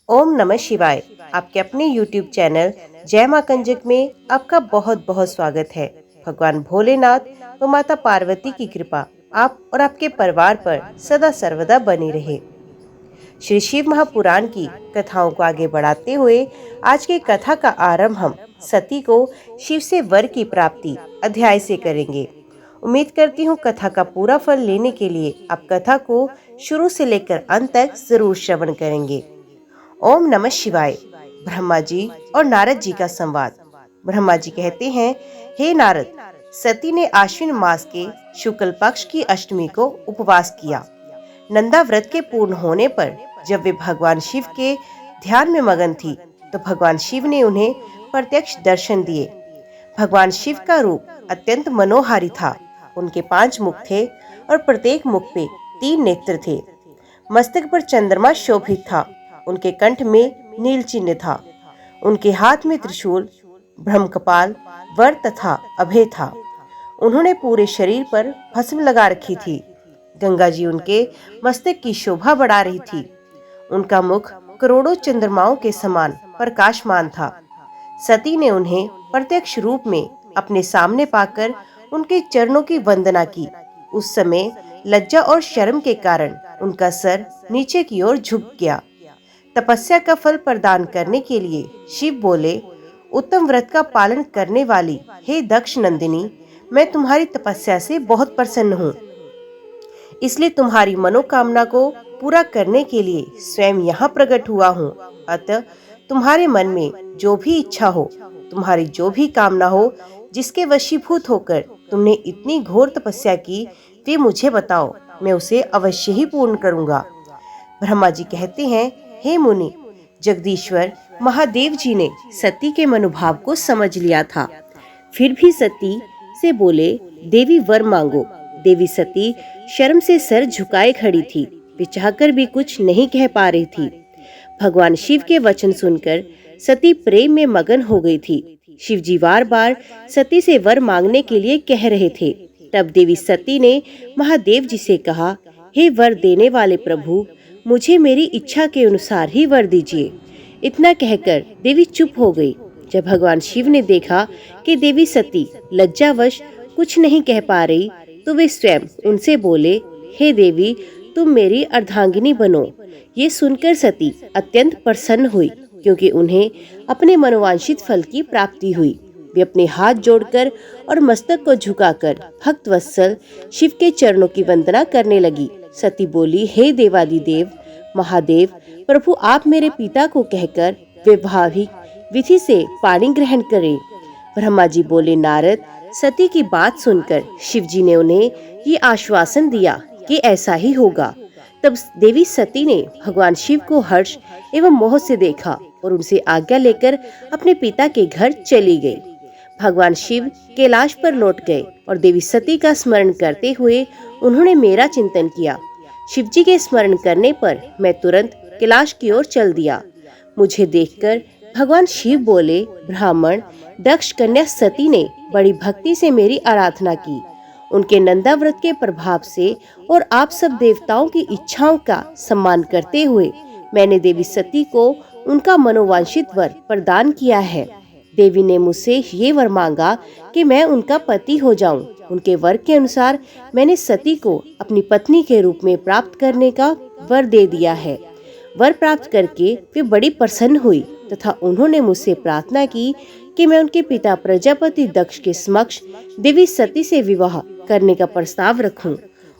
ओम नमः शिवाय। आपके अपने YouTube चैनल जय मां कंजक में आपका बहुत बहुत स्वागत है। भगवान भोलेनाथ व माता पार्वती की कृपा आप और आपके परिवार पर सदा सर्वदा बनी रहे। श्री शिव महापुराण की कथाओं को आगे बढ़ाते हुए आज की कथा का आरंभ हम सती को शिव से वर की प्राप्ति अध्याय से करेंगे। उम्मीद करती हूँ कथा का पूरा फल लेने के लिए आप कथा को शुरू से लेकर अंत तक जरूर श्रवण करेंगे। ओम नमः शिवाय। ब्रह्मा जी और नारद जी का संवाद। ब्रह्मा जी कहते हैं, हे नारद, सती ने आश्विन मास के शुक्ल पक्ष की अष्टमी को उपवास किया। नंदा व्रत के पूर्ण होने पर जब वे भगवान शिव के ध्यान में मगन थी तो भगवान शिव ने उन्हें प्रत्यक्ष दर्शन दिए। भगवान शिव का रूप अत्यंत मनोहारी था। उनके 5 मुख थे और प्रत्येक मुख पे 3 नेत्र थे। मस्तक पर चंद्रमा शोभित था। उनके कंठ में नील चिन्ह था। उनके हाथ में त्रिशूल, ब्रह्मकपाल, वर तथा अभय था। उन्होंने पूरे शरीर पर भस्म लगा रखी थी। गंगा जी उनके मस्तक की शोभा बढ़ा रही थी। उनका मुख करोड़ों चंद्रमाओं के समान प्रकाशमान था। सती ने उन्हें प्रत्यक्ष रूप में अपने सामने पाकर उनके चरणों की वंदना की। उस समय लज्जा और शर्म के कारण उनका सर नीचे की ओर झुक गया। तपस्या का फल प्रदान करने के लिए शिव बोले, उत्तम व्रत का पालन करने वाली हे दक्ष नंदिनी, मैं तुम्हारी तपस्या से बहुत प्रसन्न हूँ। इसलिए तुम्हारी मनोकामना को पूरा करने के लिए स्वयं यहाँ प्रकट हुआ हूँ। अतः तुम्हारे मन में जो भी इच्छा हो, तुम्हारी जो भी कामना हो, जिसके वशीभूत होकर तुमने इतनी घोर तपस्या की, वे मुझे बताओ, मैं उसे अवश्य ही पूर्ण करूँगा। ब्रह्मा जी कहते हैं, हे मुनि, जगदीश्वर महादेव जी ने सती के मनोभाव को समझ लिया था। फिर भी सती से बोले, देवी वर मांगो। देवी सती शर्म से सर झुकाए खड़ी थी। वे चाहकर भी कुछ नहीं कह पा रही थी। भगवान शिव के वचन सुनकर सती प्रेम में मगन हो गई थी। शिव जी बार बार सती से वर मांगने के लिए कह रहे थे। तब देवी सती ने महादेव जी से कहा, हे वर देने वाले प्रभु, मुझे मेरी इच्छा के अनुसार ही वर दीजिए। इतना कहकर देवी चुप हो गई। जब भगवान शिव ने देखा कि देवी सती लज्जावश कुछ नहीं कह पा रही, तो वे स्वयं उनसे बोले, हे देवी, तुम मेरी अर्धांगिनी बनो। ये सुनकर सती अत्यंत प्रसन्न हुई, क्योंकि उन्हें अपने मनोवांछित फल की प्राप्ति हुई। वे अपने हाथ जोड़कर और मस्तक को झुकाकर भक्त वत्सल शिव के चरणों की वंदना करने लगी। सती बोली, हे देवादिदेव महादेव, प्रभु आप मेरे पिता को कहकर वैवाहिक विधि से पानी ग्रहण करें। ब्रह्मा जी बोले, नारद, सती की बात सुनकर शिव जी ने उन्हें ये आश्वासन दिया कि ऐसा ही होगा। तब देवी सती ने भगवान शिव को हर्ष एवं मोह से देखा और उनसे आज्ञा लेकर अपने पिता के घर चली गई। भगवान शिव कैलाश पर लौट गए और देवी सती का स्मरण करते हुए उन्होंने मेरा चिंतन किया। शिव जी के स्मरण करने पर मैं तुरंत कैलाश की ओर चल दिया। मुझे देखकर भगवान शिव बोले, ब्राह्मण दक्ष कन्या सती ने बड़ी भक्ति से मेरी आराधना की। उनके नंदा व्रत के प्रभाव से और आप सब देवताओं की इच्छाओं का सम्मान करते हुए मैंने देवी सती को उनका मनोवांछित वर प्रदान किया है। देवी ने मुझसे ये वर मांगा कि मैं उनका पति हो जाऊं। उनके वर के अनुसार मैंने सती को अपनी पत्नी के रूप में प्राप्त करने का वर दे दिया है। वर प्राप्त करके वे बड़ी प्रसन्न हुई तथा उन्होंने मुझसे प्रार्थना की कि मैं उनके पिता प्रजापति दक्ष के समक्ष देवी सती से विवाह करने का प्रस्ताव रखूं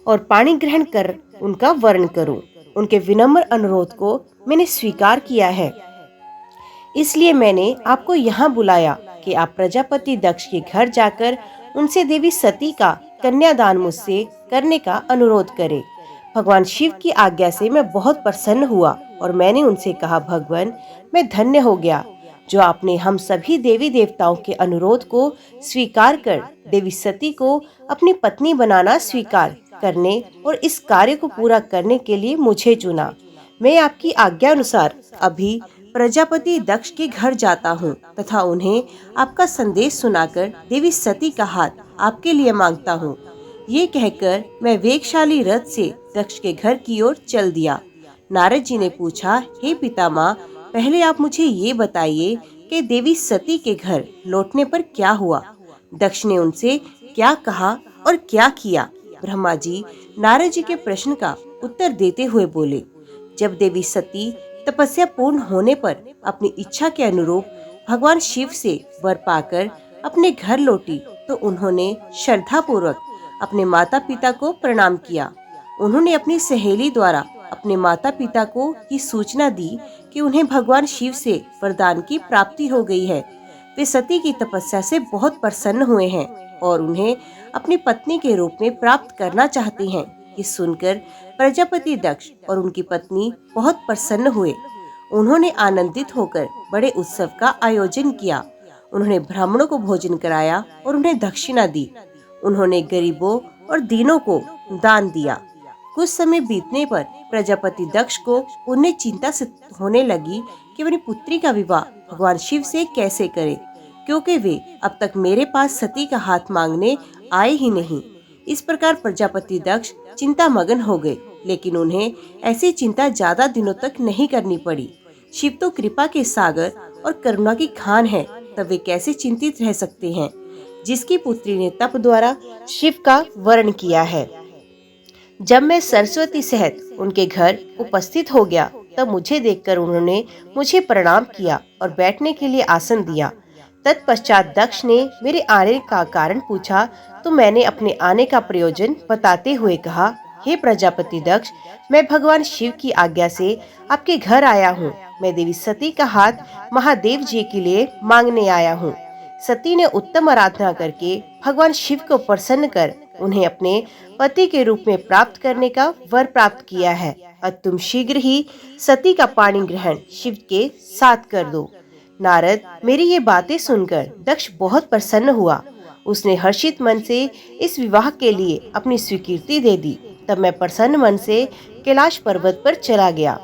और पाणी ग्रहण कर उनका वर्ण करूं। उनके विनम्र अनुरोध को मैंने स्वीकार किया है। इसलिए मैंने आपको यहाँ बुलाया कि आप प्रजापति दक्ष के घर जाकर उनसे देवी सती का कन्यादान मुझसे करने का अनुरोध करें। भगवान शिव की आज्ञा से मैं बहुत प्रसन्न हुआ और मैंने उनसे कहा, भगवान, मैं धन्य हो गया जो आपने हम सभी देवी देवताओं के अनुरोध को स्वीकार कर देवी सती को अपनी पत्नी बनाना स्वीकार करने और इस कार्य को पूरा करने के लिए मुझे चुना। मैं आपकी आज्ञा अनुसार अभी प्रजापति दक्ष के घर जाता हूँ तथा उन्हें आपका संदेश सुनाकर देवी सती का हाथ आपके लिए मांगता हूँ। ये कहकर मैं वेगशाली रथ से दक्ष के घर की ओर चल दिया। नारद जी ने पूछा, हे पितामह, पहले आप मुझे ये बताइए कि देवी सती के घर लौटने पर क्या हुआ? दक्ष ने उनसे क्या कहा और क्या किया? ब्रह्मा जी नारद जी के प्रश्न का उत्तर देते हुए बोले, जब देवी सती तपस्या पूर्ण होने पर अपनी इच्छा के अनुरूप भगवान शिव से वर पाकर अपने घर लौटी तो उन्होंने श्रद्धा पूर्वक अपने माता पिता को प्रणाम किया। उन्होंने अपनी सहेली द्वारा अपने माता पिता को ये सूचना दी कि उन्हें भगवान शिव से वरदान की प्राप्ति हो गई है। वे सती की तपस्या से बहुत प्रसन्न हुए हैं और उन्हें अपनी पत्नी के रूप में प्राप्त करना चाहते हैं। ये सुनकर प्रजापति दक्ष और उनकी पत्नी बहुत प्रसन्न हुए। उन्होंने आनंदित होकर बड़े उत्सव का आयोजन किया। उन्होंने ब्राह्मणों को भोजन कराया और उन्हें दक्षिणा दी। उन्होंने गरीबों और दीनों को दान दिया। कुछ समय बीतने पर प्रजापति दक्ष को उन्हें चिंता से होने लगी कि अपनी पुत्री का विवाह भगवान शिव से कैसे करें, क्योंकि वे अब तक मेरे पास सती का हाथ मांगने आए ही नहीं। इस प्रकार प्रजापति दक्ष चिंता मगन हो गए, लेकिन उन्हें ऐसी चिंता ज्यादा दिनों तक नहीं करनी पड़ी। शिव तो कृपा के सागर और करुणा की खान है, तब वे कैसे चिंतित रह सकते हैं जिसकी पुत्री ने तप द्वारा शिव का वर्ण किया है। जब मैं सरस्वती सहित उनके घर उपस्थित हो गया तब मुझे देखकर उन्होंने मुझे प्रणाम किया और बैठने के लिए आसन दिया। तत्पश्चात दक्ष ने मेरे आने का कारण पूछा तो मैंने अपने आने का प्रयोजन बताते हुए कहा, हे प्रजापति दक्ष, मैं भगवान शिव की आज्ञा से आपके घर आया हूँ। मैं देवी सती का हाथ महादेव जी के लिए मांगने आया हूँ। सती ने उत्तम आराधना करके भगवान शिव को प्रसन्न कर उन्हें अपने पति के रूप में प्राप्त करने का वर प्राप्त किया है। और तुम शीघ्र ही सती का पाणी ग्रहण शिव के साथ कर दो। नारद, मेरी ये बातें सुनकर दक्ष बहुत प्रसन्न हुआ। उसने हर्षित मन से इस विवाह के लिए अपनी स्वीकृति दे दी। तब मैं प्रसन्न मन से कैलाश पर्वत पर चला गया।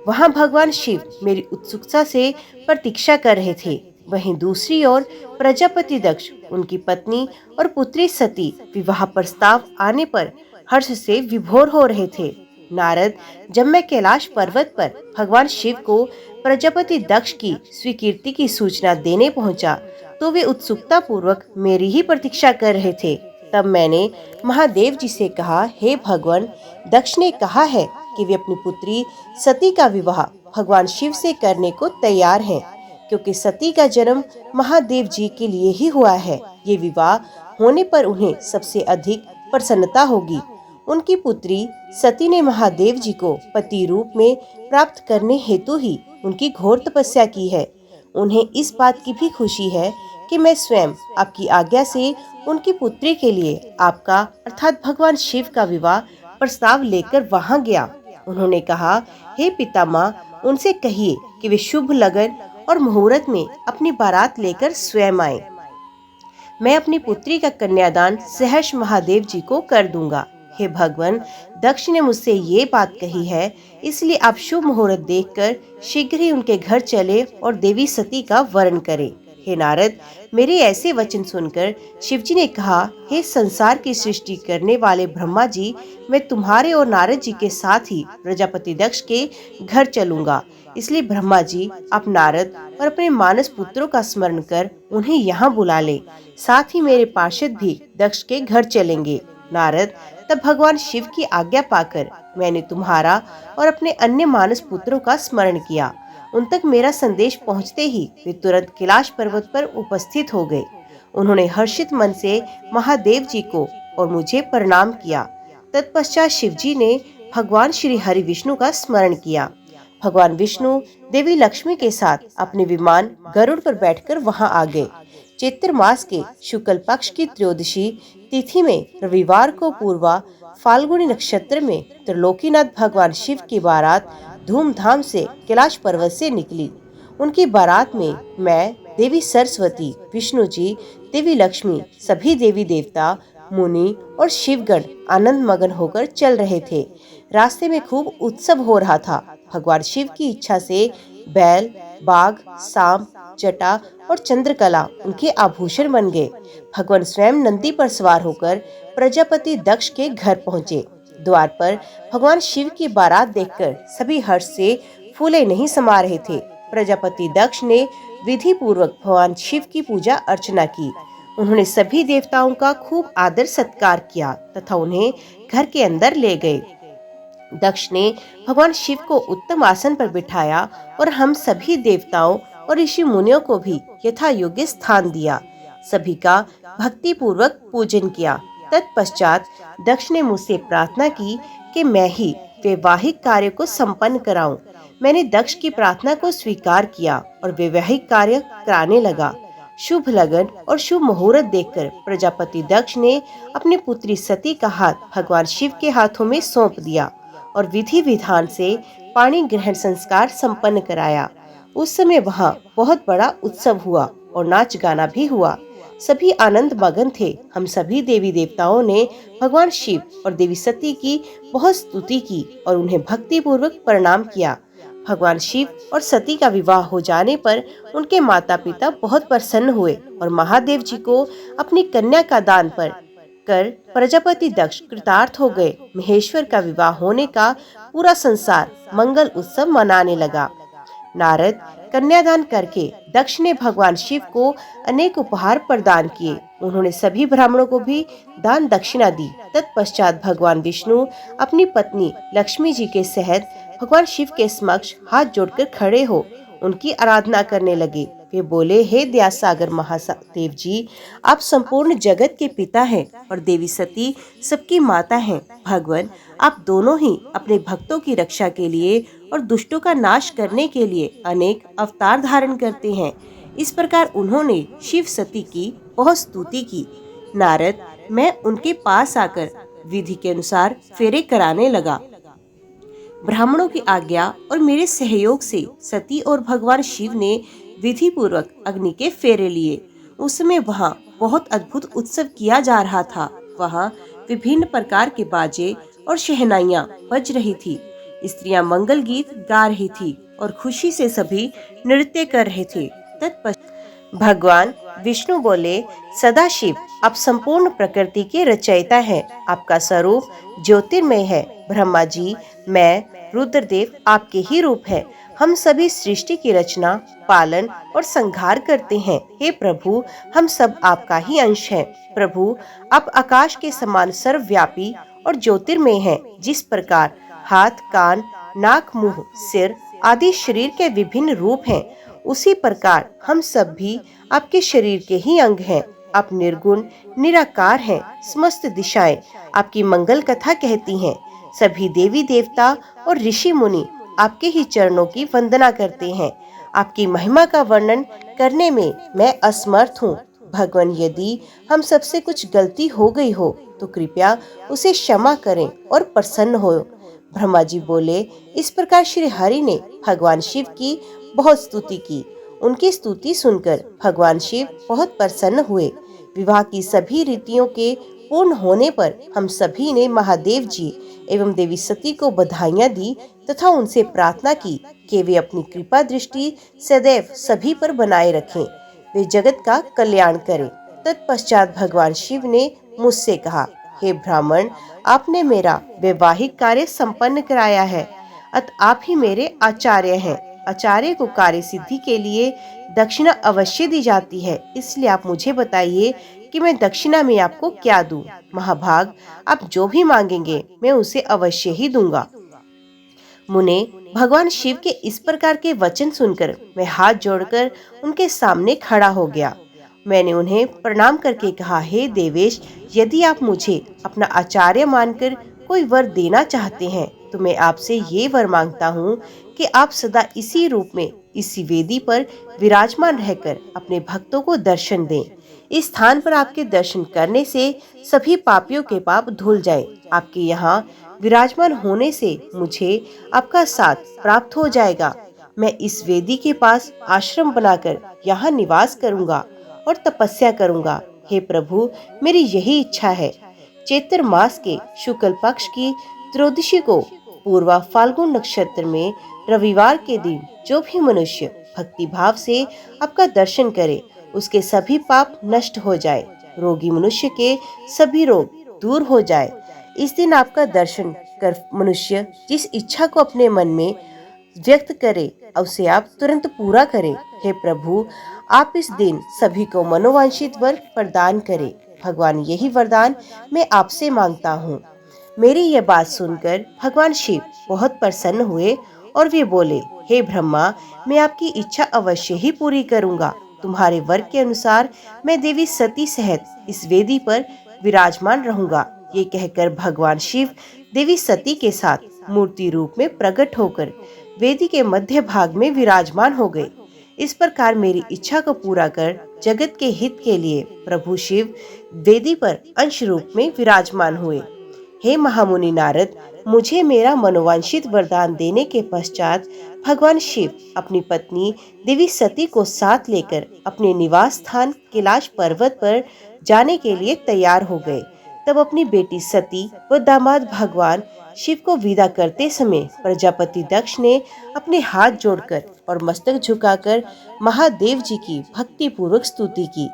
वहाँ भगवान शिव मेरी उत्सुकता से प्रतीक्षा कर रहे थे। वहीं दूसरी ओर प्रजापति दक्ष, उनकी पत्नी और पुत्री सती विवाह प्रस्ताव आने पर हर्ष से विभोर हो रहे थे। नारद, जब मैं कैलाश पर्वत पर भगवान शिव को प्रजापति दक्ष की स्वीकृति की सूचना देने पहुंचा तो वे उत्सुकता पूर्वक मेरी ही प्रतीक्षा कर रहे थे। तब मैंने महादेव जी से कहा, हे भगवान, दक्ष ने कहा है कि वे अपनी पुत्री सती का विवाह भगवान शिव से करने को तैयार हैं, क्योंकि सती का जन्म महादेव जी के लिए ही हुआ है। ये विवाह होने पर उन्हें सबसे अधिक प्रसन्नता होगी। उनकी पुत्री सती ने महादेव जी को पति रूप में प्राप्त करने हेतु ही उनकी घोर तपस्या की है। उन्हें इस बात की भी खुशी है कि मैं स्वयं आपकी आज्ञा से उनकी पुत्री के लिए आपका अर्थात भगवान शिव का विवाह प्रस्ताव लेकर वहां गया। उन्होंने कहा, हे पितामह, उनसे कहिए कि वे शुभ लगन और मुहूर्त में अपनी बारात लेकर स्वयं आए। मैं अपनी पुत्री का कन्यादान सहर्ष महादेव जी को कर दूंगा। हे भगवान, दक्ष ने मुझसे ये बात कही है, इसलिए आप शुभ मुहूर्त देखकर शीघ्र ही उनके घर चले और देवी सती का वरण करें। हे नारद, मेरे ऐसे वचन सुनकर शिवजी ने कहा, हे संसार की सृष्टि करने वाले ब्रह्मा जी, मैं तुम्हारे और नारद जी के साथ ही प्रजापति दक्ष के घर चलूंगा। इसलिए ब्रह्मा जी, आप नारद और अपने मानस पुत्रों का स्मरण कर उन्हें यहाँ बुला ले। साथ ही मेरे पार्षद भी दक्ष के घर चलेंगे। नारद, तब भगवान शिव की आज्ञा पाकर मैंने तुम्हारा और अपने अन्य मानस पुत्रों का स्मरण किया। उन तक मेरा संदेश पहुंचते ही वे तुरंत कैलाश पर्वत पर उपस्थित हो गए। उन्होंने हर्षित मन से महादेव जी को और मुझे प्रणाम किया। तत्पश्चात शिवजी ने भगवान श्री हरि विष्णु का स्मरण किया। भगवान विष्णु देवी लक्ष्मी के साथ अपने विमान गरुड़ पर बैठकर वहां आ गए। चैत्र मास के शुक्ल पक्ष की त्रयोदशी तिथि में रविवार को पूर्वा फाल्गुनी नक्षत्र में त्रिलोकीनाथ भगवान शिव की बारात धूमधाम से कैलाश पर्वत से निकली। उनकी बारात में मैं, देवी सरस्वती, विष्णु जी, देवी लक्ष्मी, सभी देवी देवता, मुनि और शिवगण आनंद मगन होकर चल रहे थे। रास्ते में खूब उत्सव हो रहा था। भगवान शिव की इच्छा से बैल, बाघ, सांप, जटा और चंद्रकला उनके आभूषण बन गए। भगवान स्वयं नंदी पर सवार होकर प्रजापति दक्ष के घर पहुँचे। द्वार पर भगवान शिव की बारात देखकर सभी हर्ष से फूले नहीं समा रहे थे। प्रजापति दक्ष ने विधि पूर्वक भगवान शिव की पूजा अर्चना की। उन्होंने सभी देवताओं का खूब आदर सत्कार किया तथा उन्हें घर के अंदर ले गए। दक्ष ने भगवान शिव को उत्तम आसन पर बिठाया और हम सभी देवताओं और ऋषि मुनियों को भी यथा योग्य स्थान दिया। सभी का भक्ति पूर्वक पूजन किया। तत्पश्चात दक्ष ने मुझसे प्रार्थना की कि मैं ही वैवाहिक कार्य को संपन्न कराऊं। मैंने दक्ष की प्रार्थना को स्वीकार किया और वैवाहिक कार्य कराने लगा। शुभ लगन और शुभ मुहूर्त देखकर प्रजापति दक्ष ने अपनी पुत्री सती का हाथ भगवान शिव के हाथों में सौंप दिया और विधि विधान से पाणी ग्रहण संस्कार संपन्न कराया। उस समय वहाँ बहुत बड़ा उत्सव हुआ और नाच गाना भी हुआ। सभी आनंद मगन थे। हम सभी देवी देवताओं ने भगवान शिव और देवी सती की बहुत स्तुति की और उन्हें भक्ति पूर्वक प्रणाम किया। भगवान शिव और सती का विवाह हो जाने पर उनके माता पिता बहुत प्रसन्न हुए और महादेव जी को अपनी कन्या का दान कर प्रजापति दक्ष कृतार्थ हो गए। महेश्वर का विवाह होने का पूरा संसार मंगल उत्सव मनाने लगा। नारद कन्यादान करके दक्ष ने भगवान शिव को अनेक उपहार प्रदान किए। उन्होंने सभी ब्राह्मणों को भी दान दक्षिणा दी। तत्पश्चात भगवान विष्णु अपनी पत्नी लक्ष्मी जी के सहित भगवान शिव के समक्ष हाथ जोड़कर खड़े हो उनकी आराधना करने लगे। वे बोले, हे दयासागर महादेव जी, आप संपूर्ण जगत के पिता हैं और देवी सती सबकी माता हैं। भगवान, आप दोनों ही अपने भक्तों की रक्षा के लिए और दुष्टों का नाश करने के लिए अनेक अवतार धारण करते हैं। इस प्रकार उन्होंने शिव सती की बहुत स्तुति की। नारद, मैं उनके पास आकर विधि के अनुसार फेरे कराने लगा। ब्राह्मणों की आज्ञा और मेरे सहयोग से सती और भगवान शिव ने विधि पूर्वक अग्नि के फेरे लिए। उस समय वहाँ बहुत अद्भुत उत्सव किया जा रहा था। वहाँ विभिन्न प्रकार के बाजे और शहनाइयाँ बज रही थी। स्त्रियां मंगल गीत गा रही थी और खुशी से सभी नृत्य कर रहे थे। तत्पश्चात भगवान विष्णु बोले, सदाशिव, आप संपूर्ण प्रकृति के रचयिता हैं। आपका स्वरूप ज्योतिर्मय है। ब्रह्मा जी, मैं, रुद्रदेव आपके ही रूप है। हम सभी सृष्टि की रचना, पालन और संहार करते हैं। हे प्रभु, हम सब आपका ही अंश हैं। प्रभु, आप आकाश के समान सर्वव्यापी और ज्योतिर्मय हैं। जिस प्रकार हाथ, कान, नाक, मुंह, सिर आदि शरीर के विभिन्न रूप हैं, उसी प्रकार हम सब भी आपके शरीर के ही अंग हैं। आप निर्गुण निराकार हैं। समस्त दिशाएं आपकी मंगल कथा कहती हैं। सभी देवी देवता और ऋषि मुनि आपके ही चरणों की वंदना करते हैं। आपकी महिमा का वर्णन करने में मैं असमर्थ हूँ। भगवान, यदि हम सबसे कुछ गलती हो गई हो तो कृपया उसे क्षमा करें और प्रसन्न हो। ब्रह्मा जी बोले, इस प्रकार श्री हरि ने भगवान शिव की बहुत स्तुति की। उनकी स्तुति सुनकर भगवान शिव बहुत प्रसन्न हुए। विवाह की सभी रीतियों के पूर्ण होने पर हम सभी ने महादेव जी एवं देवी सती को बधाइयाँ दी तथा उनसे प्रार्थना की कि वे अपनी कृपा दृष्टि सदैव सभी पर बनाए रखें, वे जगत का कल्याण करें। तत्पश्चात भगवान शिव ने मुझसे कहा, हे ब्राह्मण, आपने मेरा वैवाहिक कार्य संपन्न कराया है, अतः आप ही मेरे आचार्य हैं। आचार्य को कार्य सिद्धि के लिए दक्षिणा अवश्य दी जाती है, इसलिए आप मुझे बताइए कि मैं दक्षिणा में आपको क्या दूं। महाभाग, आप जो भी मांगेंगे मैं उसे अवश्य ही दूंगा। मुने, भगवान शिव के इस प्रकार के वचन सुनकर मैं हाथ जोड़कर उनके सामने खड़ा हो गया। मैंने उन्हें प्रणाम करके कहा, हे देवेश, यदि आप मुझे अपना आचार्य मानकर कोई वर देना चाहते हैं तो मैं आपसे ये वर मांगता हूँ कि आप सदा इसी रूप में इसी वेदी पर विराजमान रहकर अपने भक्तों को दर्शन दें। इस स्थान पर आपके दर्शन करने से सभी पापियों के पाप धुल जाएं। आपके यहाँ विराजमान होने से मुझे आपका साथ प्राप्त हो जाएगा। मैं इस वेदी के पास आश्रम बनाकर यहाँ निवास करूँगा और तपस्या करूँगा। हे प्रभु, मेरी यही इच्छा है। चैत्र मास के शुक्ल पक्ष की त्रयोदशी को पूर्वा फाल्गुन नक्षत्र में रविवार के दिन जो भी मनुष्य भक्ति भाव से आपका दर्शन करे उसके सभी पाप नष्ट हो जाए, रोगी मनुष्य के सभी रोग दूर हो जाए। इस दिन आपका दर्शन कर मनुष्य जिस इच्छा को अपने मन में व्यक्त करे और उसे आप तुरंत पूरा करें। हे प्रभु, आप इस दिन सभी को मनोवांछित वर प्रदान करें। भगवान, यही वरदान मैं आपसे मांगता हूँ। मेरी यह बात सुनकर भगवान शिव बहुत प्रसन्न हुए और वे बोले, हे ब्रह्मा, मैं आपकी इच्छा अवश्य ही पूरी करूंगा। तुम्हारे वर के अनुसार मैं देवी सती सहित इस वेदी पर विराजमान रहूंगा। ये कहकर भगवान शिव देवी सती के साथ मूर्ति रूप में प्रकट होकर वेदी के मध्य भाग में विराजमान हो गए। इस प्रकार मेरी इच्छा को पूरा कर जगत के हित के लिए प्रभु शिव वेदी पर अंश रूप में विराजमान हुए। हे महामुनि नारद, मुझे मेरा मनोवांछित वरदान देने के पश्चात भगवान शिव अपनी पत्नी देवी सती को साथ लेकर अपने निवास स्थान कैलाश पर्वत पर जाने के लिए तैयार हो गए। तब अपनी बेटी सती व दामाद भगवान शिव को विदा करते समय प्रजापति दक्ष ने अपने हाथ जोड़कर और मस्तक झुकाकर महादेव जी की भक्ति पूर्वक स्तुति की।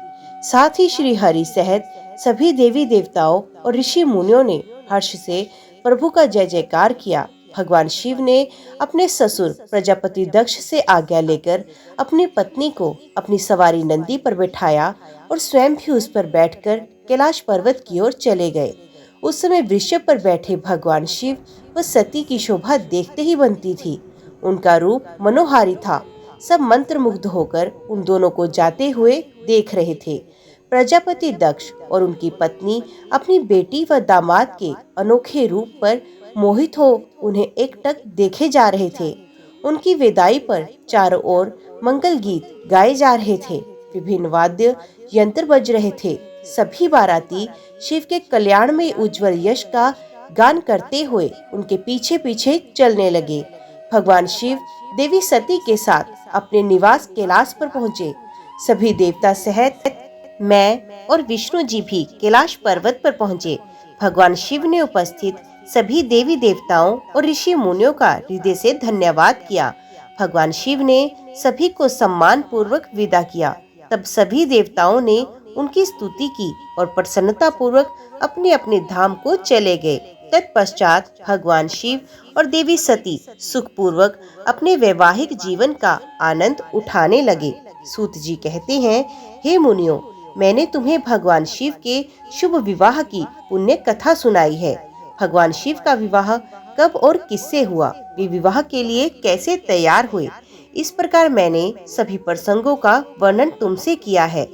साथ ही श्री हरि सहित सभी देवी देवताओं और ऋषि मुनियों ने हर्ष से प्रभु का जय जयकार किया। भगवान शिव ने अपने ससुर प्रजापति दक्ष से आज्ञा लेकर अपनी पत्नी को अपनी सवारी नंदी पर बैठाया और स्वयं भी उस पर बैठकर कैलाश पर्वत की ओर चले गए। उस समय वृषभ पर बैठे भगवान शिव व सती की शोभा देखते ही बनती थी। उनका रूप मनोहारी था। सब मंत्रमुग्ध होकर उन दोनों को जाते हुए देख रहे थे। प्रजापति दक्ष और उनकी पत्नी अपनी बेटी व दामाद के अनोखे रूप पर मोहित हो उन्हें एकटक देखे जा रहे थे। उनकी विदाई पर चारों ओर मंगल गीत गाए जा रहे थे। विभिन्न वाद्य यंत्र बज रहे थे। सभी बाराती शिव के कल्याण में उज्जवल यश का गान करते हुए उनके पीछे पीछे चलने लगे। भगवान शिव देवी सती के साथ अपने निवास कैलाश पर पहुँचे। सभी देवता सहित मैं और विष्णु जी भी कैलाश पर्वत पर पहुँचे। भगवान शिव ने उपस्थित सभी देवी देवताओं और ऋषि मुनियों का हृदय से धन्यवाद किया। भगवान शिव ने सभी को सम्मान पूर्वक विदा किया। तब सभी देवताओं ने उनकी स्तुति की और प्रसन्नता पूर्वक अपने अपने धाम को चले गए। तत्पश्चात भगवान शिव और देवी सती सुखपूर्वक अपने वैवाहिक जीवन का आनंद उठाने लगे। सूत जी कहते हैं, हे मुनियों, मैंने तुम्हें भगवान शिव के शुभ विवाह की पुण्य कथा सुनाई है। भगवान शिव का विवाह कब और किससे हुआ, वे विवाह के लिए कैसे तैयार हुए, इस प्रकार मैंने सभी प्रसंगों का वर्णन तुमसे किया है।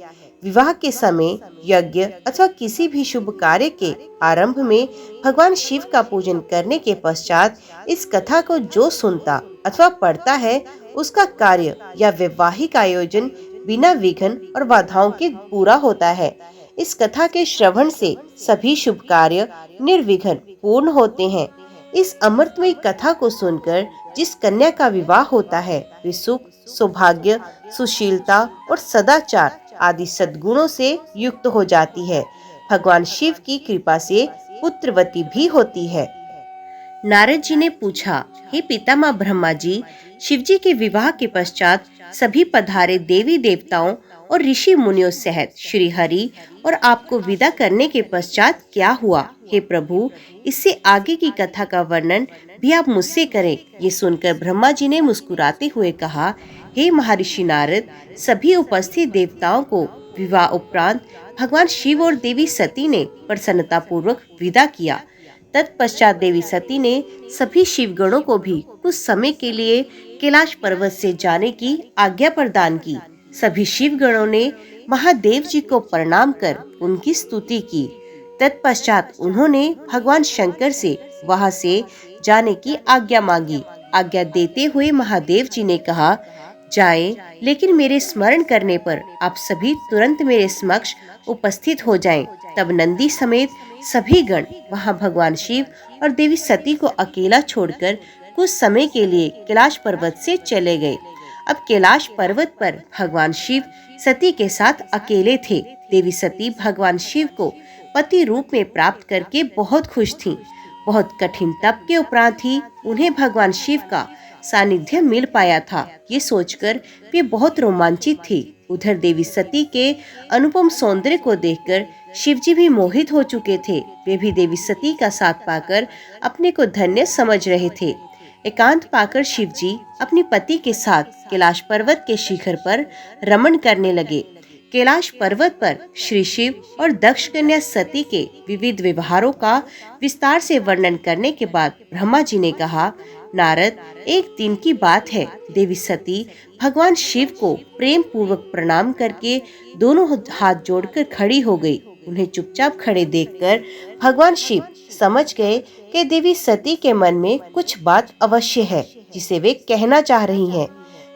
विवाह के समय यज्ञ अथवा किसी भी शुभ कार्य के आरंभ में भगवान शिव का पूजन करने के पश्चात इस कथा को जो सुनता अथवा पढ़ता है, उसका कार्य या वैवाहिक आयोजन बिना विघ्न और बाधाओं के पूरा होता है। इस कथा के श्रवण से सभी शुभ कार्य निर्विघ्न पूर्ण होते हैं। इस अमृतमयी कथा को सुनकर जिस कन्या का विवाह होता है, वे सुख, सौभाग्य, सुशीलता और सदाचार आदि सद्गुणों से युक्त हो जाती है। भगवान शिव की कृपा से पुत्रवती भी होती है। नारद जी ने पूछा, हे पितामह ब्रह्मा जी, शिव जी के विवाह के पश्चात सभी पधारे देवी देवताओं और ऋषि मुनियों सहित श्री हरि और आपको विदा करने के पश्चात क्या हुआ? हे प्रभु, इससे आगे की कथा का वर्णन भी आप मुझसे करें। ये सुनकर ब्रह्मा जी ने मुस्कुराते हुए कहा, हे महर्षि नारद, सभी उपस्थित देवताओं को विवाह उपरांत भगवान शिव और देवी सती ने प्रसन्नता पूर्वक विदा किया। तत्पश्चात देवी सती ने सभी शिवगणों को भी कुछ समय के लिए कैलाश पर्वत से जाने की आज्ञा प्रदान की। सभी शिवगणों ने महादेव जी को प्रणाम कर उनकी स्तुति की। तत्पश्चात उन्होंने भगवान शंकर से वहां से जाने की आज्ञा मांगी। आज्ञा देते हुए महादेव जी ने कहा, जाएं, लेकिन मेरे स्मरण करने पर आप सभी तुरंत मेरे समक्ष उपस्थित हो जाएं। तब नंदी समेत सभी गण वहां भगवान शिव और देवी सती को अकेला छोड़कर कुछ समय के लिए कैलाश पर्वत से चले गए। अब कैलाश पर्वत पर भगवान शिव सती के साथ अकेले थे। देवी सती भगवान शिव को पति रूप में प्राप्त करके बहुत खुश थीं। बहुत कठिन तप के उपरांत ही उन्हें भगवान शिव का सानिध्य मिल पाया था। ये सोचकर वे बहुत रोमांचित थी। उधर देवी सती के अनुपम सौंदर्य को देखकर शिवजी भी मोहित हो चुके थे। वे भी देवी सती का साथ पाकर अपने को धन्य समझ रहे थे। एकांत पाकर शिव जी अपनी पति के साथ कैलाश पर्वत के शिखर पर रमण करने लगे। कैलाश पर्वत पर श्री शिव और दक्ष कन्या सती के विविध व्यवहारों का विस्तार से वर्णन करने के बाद ब्रह्मा जी ने कहा, नारद, एक दिन की बात है, देवी सती भगवान शिव को प्रेम पूर्वक प्रणाम करके दोनों हाथ जोड़कर खड़ी हो गई। उन्हें चुपचाप खड़े देखकर भगवान शिव समझ गए कि देवी सती के मन में कुछ बात अवश्य है जिसे वे कहना चाह रही हैं।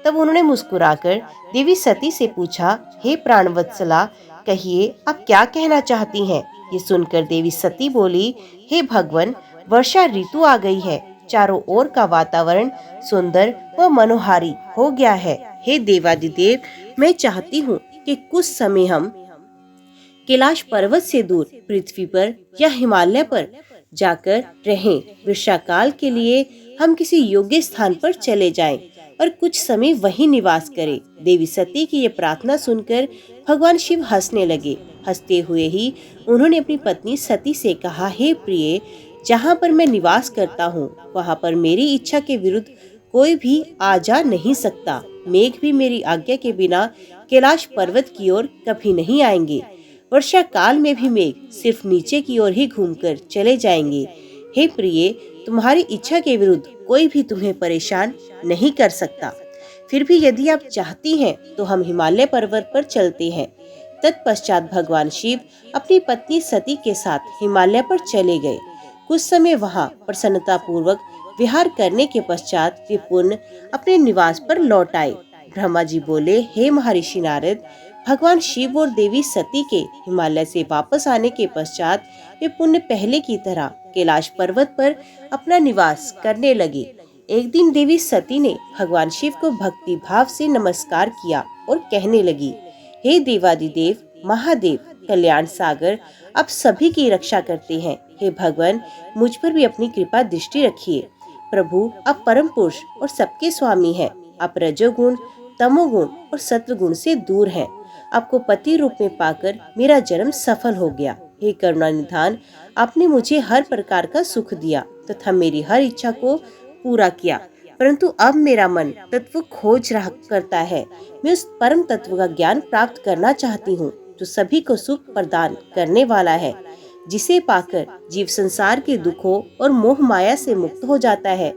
तब उन्होंने मुस्कुराकर देवी सती से पूछा, हे प्राणवत्सला, कहिए आप क्या कहना चाहती हैं? ये सुनकर देवी सती बोली, हे भगवान, वर्षा ऋतु आ गई है, चारों ओर का वातावरण सुंदर व मनोहारी हो गया है। हे देवादिदेव, मैं चाहती हूँ कि कुछ समय हम कैलाश पर्वत से दूर पृथ्वी पर या हिमालय पर जाकर रहें। वर्षाकाल के लिए हम किसी योग्य स्थान पर चले जाएं और कुछ समय वहीं निवास करें। देवी सती की ये प्रार्थना सुनकर भगवान शिव हंसने लगे। हंसते हुए ही उन्होंने अपनी पत्नी सती से कहा, हे प्रिय, जहाँ पर मैं निवास करता हूँ वहाँ पर मेरी इच्छा के विरुद्ध कोई भी आ जा नहीं सकता। मेघ भी मेरी आज्ञा के बिना कैलाश पर्वत की ओर कभी नहीं आएंगे। वर्षा काल में भी मेघ सिर्फ नीचे की ओर ही घूमकर चले जाएंगे। हे प्रिय, तुम्हारी इच्छा के विरुद्ध कोई भी तुम्हें परेशान नहीं कर सकता। फिर भी यदि आप चाहती हैं तो हम हिमालय पर्वत पर चलते हैं। तत्पश्चात भगवान शिव अपनी पत्नी सती के साथ हिमालय पर चले गए। कुछ समय वहां प्रसन्नता पूर्वक विहार करने के पश्चात वे पुनः अपने निवास पर लौट आए। ब्रह्मा जी बोले, हे महर्षि नारद, भगवान शिव और देवी सती के हिमालय से वापस आने के पश्चात वे पुनः पहले की तरह कैलाश पर्वत पर अपना निवास करने लगे। एक दिन देवी सती ने भगवान शिव को भक्ति भाव से नमस्कार किया और कहने लगी, हे देवादिदेव, महादेव, कल्याण सागर, आप सभी की रक्षा करते हैं। हे भगवान, मुझ पर भी अपनी कृपा दृष्टि रखिए। प्रभु, आप परम पुरुष और सबके स्वामी हैं। आप रजोगुण, तमोगुण और सत्वगुण से दूर हैं। आपको पति रूप में पाकर मेरा जन्म सफल हो गया। हे करुणा निधान, आपने मुझे हर प्रकार का सुख दिया तथा मेरी हर इच्छा को पूरा किया, परंतु अब मेरा मन तत्व खोज रहा करता है। मैं उस परम तत्व का ज्ञान प्राप्त करना चाहती हूँ जो सभी को सुख प्रदान करने वाला है, जिसे पाकर जीव संसार के दुखों और मोह माया से मुक्त हो जाता है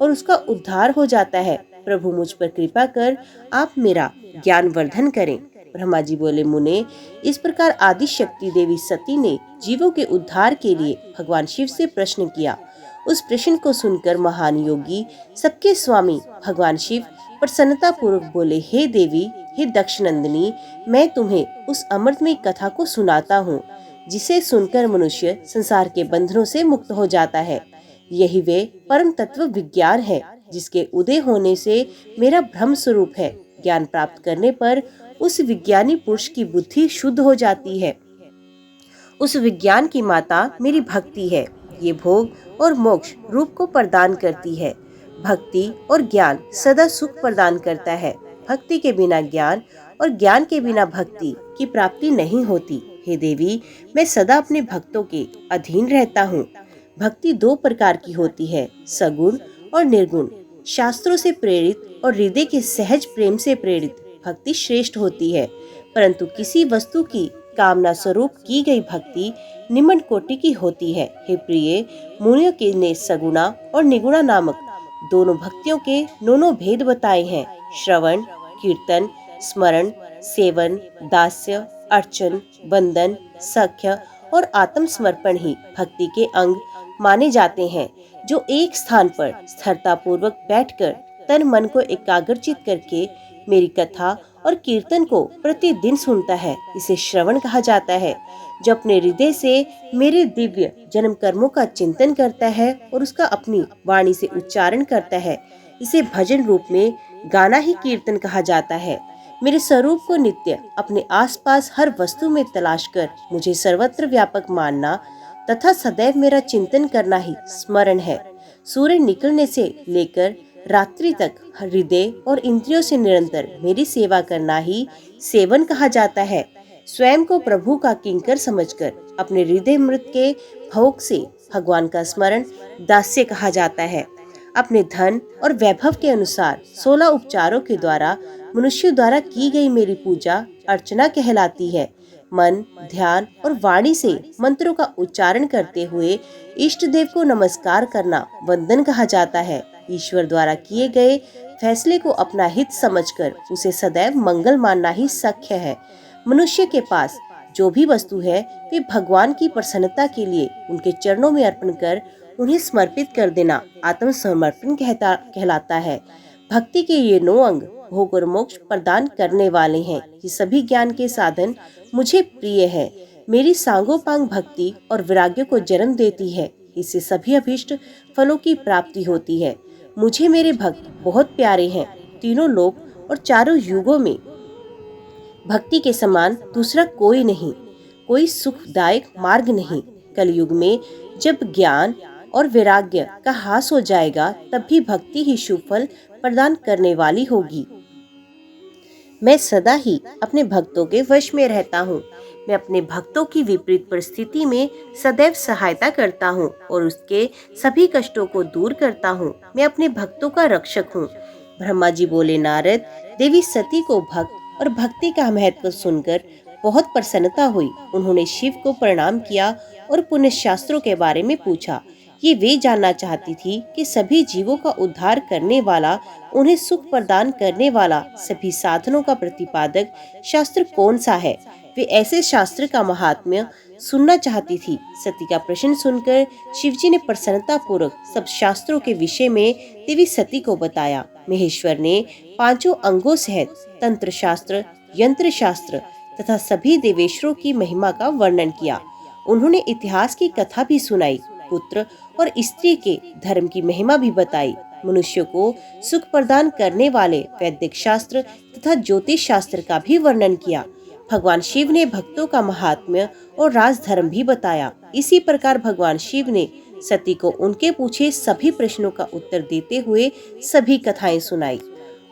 और उसका उद्धार हो जाता है। प्रभु, मुझ पर कृपा कर आप मेरा ज्ञान वर्धन करें। ब्रह्मा जी बोले, मुने, इस प्रकार आदि शक्ति देवी सती ने जीवों के उद्धार के लिए भगवान शिव से प्रश्न किया। उस प्रश्न को सुनकर महान योगी, सबके स्वामी भगवान शिव प्रसन्नता पूर्वक बोले, हे देवी, हे दक्षनंदिनी, मैं तुम्हें उस अमृतमय कथा को सुनाता हूँ जिसे सुनकर मनुष्य संसार के बंधनों से मुक्त हो जाता है। यही वे परम तत्व विज्ञान है जिसके उदय होने से मेरा ब्रह्म स्वरूप है। ज्ञान प्राप्त करने पर उस विज्ञानी पुरुष की बुद्धि शुद्ध हो जाती है। उस विज्ञान की माता मेरी भक्ति है। ये भोग और मोक्ष रूप को प्रदान करती है। भक्ति और ज्ञान सदा सुख प्रदान करता है। भक्ति के बिना ज्ञान और ज्ञान के बिना भक्ति की प्राप्ति नहीं होती। हे देवी, मैं सदा अपने भक्तों के अधीन रहता हूँ। भक्ति दो प्रकार की होती है, सगुण और निर्गुण। शास्त्रों से प्रेरित और हृदय के सहज प्रेम से प्रेरित भक्ति श्रेष्ठ होती है, परंतु किसी वस्तु की कामना स्वरूप की गई भक्ति निम्न कोटि की होती है। हे प्रिय, मुनियों के ने सगुणा और निगुणा नामक दोनों भक्तियों के दोनों भेद बताए हैं। श्रवण, कीर्तन, स्मरण, सेवन, दास्य, अर्चन, वंदन, सख्य और आत्म समर्पण ही भक्ति के अंग माने जाते हैं। जो एक स्थान पर स्थिरता पूर्वक बैठकर तन मन को एकाग्रचित करके मेरी कथा और कीर्तन को प्रतिदिन सुनता है, इसे श्रवण कहा जाता है। जो अपने हृदय से मेरे दिव्य जन्म कर्मों का चिंतन करता है और उसका अपनी वाणी से उच्चारण करता है, इसे भजन रूप में गाना ही कीर्तन कहा जाता है। मेरे स्वरूप को नित्य अपने आसपास हर वस्तु में तलाश कर मुझे सर्वत्र व्यापक मानना तथा सदैव मेरा चिंतन करना ही स्मरण है। सूर्य निकलने से लेकर रात्रि तक हृदय और इंद्रियों से निरंतर मेरी सेवा करना ही सेवन कहा जाता है। स्वयं को प्रभु का किंकर समझकर अपने हृदय मृत के भोग से भगवान का स्मरण दास्य कहा जाता है। अपने धन और वैभव के अनुसार 16 उपचारों के द्वारा मनुष्य द्वारा की गई मेरी पूजा अर्चना कहलाती है। मन, ध्यान और वाणी से मंत्रों का उच्चारण करते हुए इष्ट देव को नमस्कार करना वंदन कहा जाता है। ईश्वर द्वारा किए गए फैसले को अपना हित समझकर उसे सदैव मंगल मानना ही सख्य है। मनुष्य के पास जो भी वस्तु है वे भगवान की प्रसन्नता के लिए उनके चरणों में अर्पण कर उन्हें समर्पित कर देना आत्मसमर्पण कहलाता है। भक्ति के ये 9 अंग भोग और मोक्ष प्रदान करने वाले हैं। ये सभी ज्ञान के साधन मुझे प्रिय है। मेरी सांगोपांग भक्ति और वैराग्य को जन्म देती है। इससे सभी अभीष्ट फलों की प्राप्ति होती है। मुझे मेरे भक्त बहुत प्यारे हैं। तीनों लोक और चारों युगों में भक्ति के समान दूसरा कोई नहीं, कोई सुखदायक मार्ग नहीं। कलयुग में जब ज्ञान और वैराग्य का ह्रास हो जाएगा तब भी भक्ति ही शुभ फल प्रदान करने वाली होगी। मैं सदा ही अपने भक्तों के वश में रहता हूँ। मैं अपने भक्तों की विपरीत परिस्थिति में सदैव सहायता करता हूँ और उसके सभी कष्टों को दूर करता हूँ। मैं अपने भक्तों का रक्षक हूँ। ब्रह्मा जी बोले, नारद, देवी सती को भक्त और भक्ति का महत्व सुनकर बहुत प्रसन्नता हुई। उन्होंने शिव को प्रणाम किया और पुण्य शास्त्रों के बारे में पूछा। ये वे जानना चाहती थी कि सभी जीवों का उद्धार करने वाला, उन्हें सुख प्रदान करने वाला, सभी साधनों का प्रतिपादक शास्त्र कौन सा है। वे ऐसे शास्त्र का महात्म्य सुनना चाहती थी। सती का प्रश्न सुनकर शिवजी ने प्रसन्नता पूर्वक सब शास्त्रों के विषय में देवी सती को बताया। महेश्वर ने 5 अंगों सहित तंत्र शास्त्र, यंत्र शास्त्र तथा सभी देवेश्वरों की महिमा का वर्णन किया। उन्होंने इतिहास की कथा भी सुनाई, पुत्र और स्त्री के धर्म की महिमा भी बताई। मनुष्य को सुख प्रदान करने वाले वैदिक शास्त्र तथा ज्योतिष शास्त्र का भी वर्णन किया। भगवान शिव ने भक्तों का महात्म्य और राजधर्म भी बताया। इसी प्रकार भगवान शिव ने सती को उनके पूछे सभी प्रश्नों का उत्तर देते हुए सभी कथाएं सुनाई।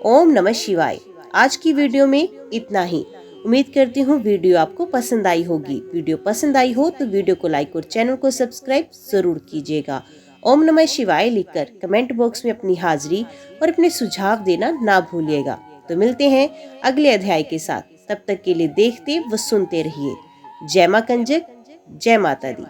ओम नमः शिवाय। आज की वीडियो में इतना ही। उम्मीद करती हूँ वीडियो आपको पसंद आई होगी। वीडियो पसंद आई हो तो वीडियो को लाइक और चैनल को सब्सक्राइब जरूर कीजिएगा। ओम नमः शिवाय लिखकर कमेंट बॉक्स में अपनी हाजिरी और अपने सुझाव देना ना भूलिएगा। तो मिलते हैं अगले अध्याय के साथ। तब तक के लिए देखते व सुनते रहिए। जय मां कंजक, जय माता दी।